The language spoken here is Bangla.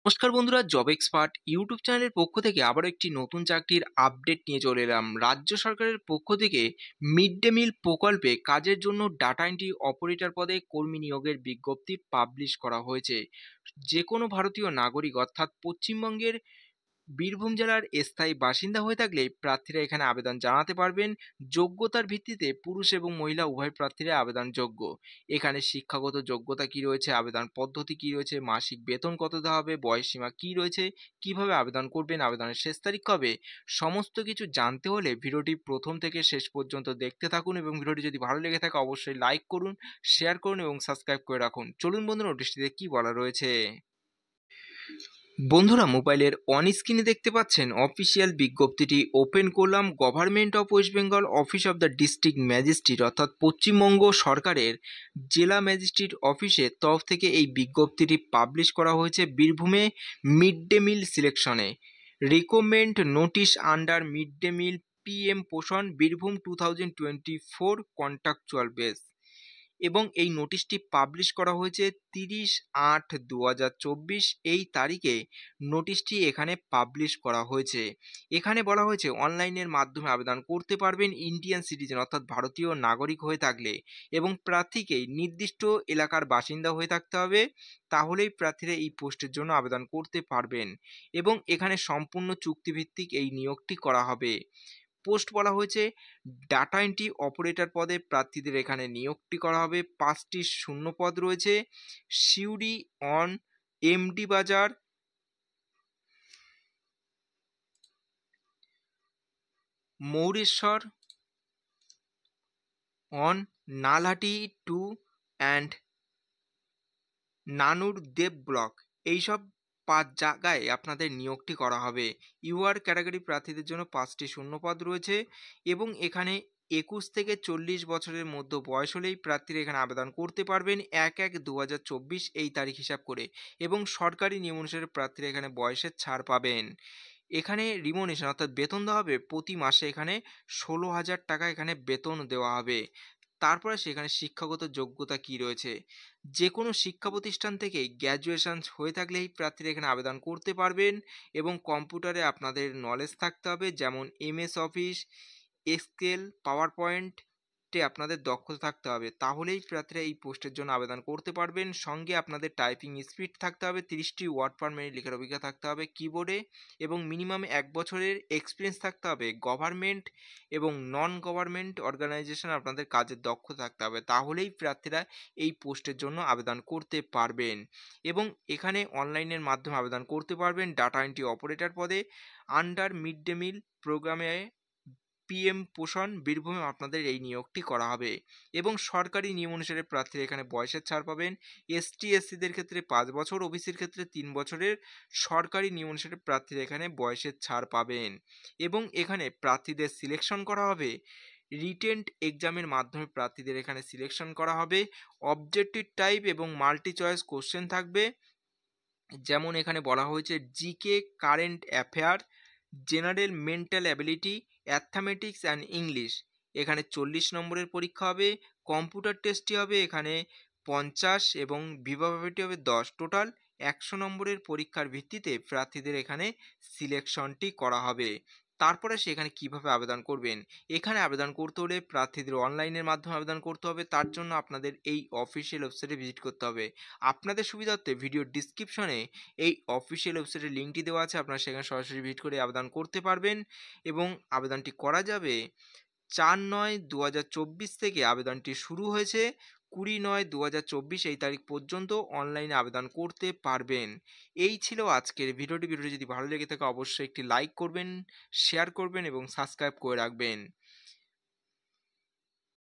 নমস্কার বন্ধুরা, জব এক্সপার্ট ইউটিউব চ্যানেলের পক্ষ থেকে আবারও একটি নতুন চাকরির আপডেট নিয়ে চলে এলাম। রাজ্য সরকারের পক্ষ থেকে মিড ডে মিল প্রকল্পে কাজের জন্য ডাটা এন্ট্রি অপারেটর পদে কর্মী নিয়োগের বিজ্ঞপ্তি পাবলিশ করা হয়েছে। যে কোনো ভারতীয় নাগরিক অর্থাৎ পশ্চিমবঙ্গের বীরভূম জেলার স্থায়ী বাসিন্দা হয়ে থাকলে প্রার্থীরা এখানে আবেদন জানাতে পারবেন। যোগ্যতার ভিত্তিতে পুরুষ এবং মহিলা উভয় প্রার্থীরা আবেদনযোগ্য। এখানে শিক্ষাগত যোগ্যতা কি রয়েছে, আবেদন পদ্ধতি কি রয়েছে, মাসিক বেতন কত দেওয়া হবে, বয়সসীমা কি রয়েছে, কিভাবে আবেদন করবেন, আবেদনের শেষ তারিখ কবে, সমস্ত কিছু জানতে হলে ভিডিওটি প্রথম থেকে শেষ পর্যন্ত দেখতে থাকুন এবং ভিডিওটি যদি ভালো লেগে থাকে অবশ্যই লাইক করুন, শেয়ার করুন এবং সাবস্ক্রাইব করে রাখুন। চলুন বন্ধুরা, নোটিশটিতে কি বলা রয়েছে। বন্ধুরা, মোবাইলের অন স্ক্রিনে দেখতে পাচ্ছেন অফিসিয়াল বিজ্ঞপ্তিটি ওপেন করলাম। Government of West Bengal office of the district magistrate অর্থাৎ পশ্চিমবঙ্গ সরকারের জেলা ম্যাজিস্ট্রেট অফিসের তরফ থেকে এই বিজ্ঞপ্তিটি পাবলিশ করা হয়েছে বীরভূমে মিড ডে মিল সিলেকশনে। Recommend notice under mid day meal PM Poshan Birbhum 2024 contractual base. এবং এই নোটিশটি পাবলিশ করা হয়েছে 30/8/2024 এই তারিখে নোটিশটি এখানে পাবলিশ করা হয়েছে। এখানে বলা হয়েছে অনলাইনের মাধ্যমে আবেদন করতে পারবেন ইন্ডিয়ান সিটিজেন অর্থাৎ ভারতীয় নাগরিক হয়ে থাকলে এবং প্রার্থীকে নির্দিষ্ট এলাকার বাসিন্দা হয়ে থাকতে হবে, তাহলেই প্রার্থীরা এই পোস্টের জন্য আবেদন করতে পারবেন এবং এখানে সম্পূর্ণ চুক্তিভিত্তিক এই নিয়োগটি করা হবে। পোস্ট বলা হয়েছে ডাটা এন্ট্রি অপারেটর পদে প্রার্থীদের এখানে নিয়োগটি করা হবে। 5টি শূন্য পদ রয়েছে। সিউড়ি অন এমডি বাজার, মৌরেশ্বর অন নালহাটি 2 অ্যান্ড নানুর দেব ব্লক, এইসব 5 জায়গায় আপনাদের নিয়োগটি করা হবে। ইউআর ক্যাটাগরি প্রার্থীদের জন্য 5টি শূন্যপদ রয়েছে এবং এখানে 21 থেকে 40 বছরের মধ্যে বয়স হলেই প্রার্থীরা এখানে আবেদন করতে পারবেন 1/1/2024 এই তারিখ হিসাব করে এবং সরকারি নিয়ম অনুসারে প্রার্থীরা এখানে বয়সের ছাড় পাবেন। এখানে রিমুনেশন অর্থাৎ বেতন দেওয়া হবে প্রতি মাসে এখানে 16,000 টাকা এখানে বেতন দেওয়া হবে। তারপরে সেখানে শিক্ষাগত যোগ্যতা কি রয়েছে, যে কোনো শিক্ষা প্রতিষ্ঠান থেকে গ্র্যাজুয়েশন হয়ে থাকলেই প্রার্থীরা এখানে আবেদন করতে পারবেন এবং কম্পিউটারে আপনাদের নলেজ থাকতে হবে, যেমন এমএস অফিস, এক্সেল, পাওয়ার পয়েন্টে আপনাদের দক্ষতা থাকতে হবে, তাহলেই প্রার্থীরা এই পোস্টের জন্য আবেদন করতে পারবেন। সঙ্গে আপনাদের টাইপিং স্পিড থাকতে হবে, 30টি ওয়ার্ড পার মিনিট লেখার অভিজ্ঞতা থাকতে হবে কিবোর্ডে এবং মিনিমাম 1 বছরের এক্সপিরিয়েন্স থাকতে হবে। গভর্নমেন্ট এবং নন গভর্নমেন্ট অর্গানাইজেশন আপনাদের কাজের দক্ষতা থাকতে হবে, তাহলেই প্রার্থীরা এই পোস্টের জন্য আবেদন করতে পারবেন এবং এখানে অনলাইনের মাধ্যমে আবেদন করতে পারবেন ডাটা এন্ট্রি অপারেটর পদে আন্ডার মিড ডে মিল প্রোগ্রামে পিএম পোষণ বীরভূমে আপনাদের এই নিয়োগটি করা হবে এবং সরকারি নিয়ম অনুসারে প্রার্থীরা এখানে বয়সের ছাড় পাবেন। এসটি এসসিদের ক্ষেত্রে 5 বছর, ওবিসির ক্ষেত্রে 3 বছরের সরকারি নিয়ম অনুসারে প্রার্থীরা এখানে বয়সের ছাড় পাবেন এবং এখানে প্রার্থীদের সিলেকশন করা হবে রিটেন এক্সামের মাধ্যমে। প্রার্থীদের এখানে সিলেকশন করা হবে। অবজেক্টিভ টাইপ এবং মাল্টি চয়েস কোশ্চেন থাকবে, যেমন এখানে বলা হয়েছে GK, current affair, general mental ability, arithmetic and English. এখানে 40 নম্বরের পরীক্ষা হবে। কম্পিউটার টেস্টটি হবে এখানে 50 এবং ভিভাভিটি হবে 10, টোটাল 100 নম্বরের পরীক্ষার ভিত্তিতে প্রার্থীদের এখানে সিলেকশনটি করা হবে। তারপরে সেখানে কিভাবে আবেদন করবেন, এখানে আবেদন করতে হলে প্রার্থীদের অনলাইনের মাধ্যমে আবেদন করতে হবে। তার জন্য আপনাদের এই অফিসিয়াল ওয়েবসাইটে ভিজিট করতে হবে। আপনাদের সুবিধার্থে ভিডিও ডিসক্রিপশনে এই অফিসিয়াল ওয়েবসাইটের লিঙ্কটি দেওয়া আছে, আপনারা সেখানে সরাসরি ভিজিট করে আবেদন করতে পারবেন এবং আবেদনটি করা যাবে 4/9/2024 থেকে আবেদনটি শুরু হয়েছে। 20/9/2024 এই তারিখ পর্যন্ত অনলাইনে আবেদন করতে পারবেন। এই ছিল আজকের ভিডিওটি। যদি ভালো লেগে থাকে অবশ্যই একটি লাইক করবেন, শেয়ার করবেন এবং সাবস্ক্রাইব করে রাখবেন।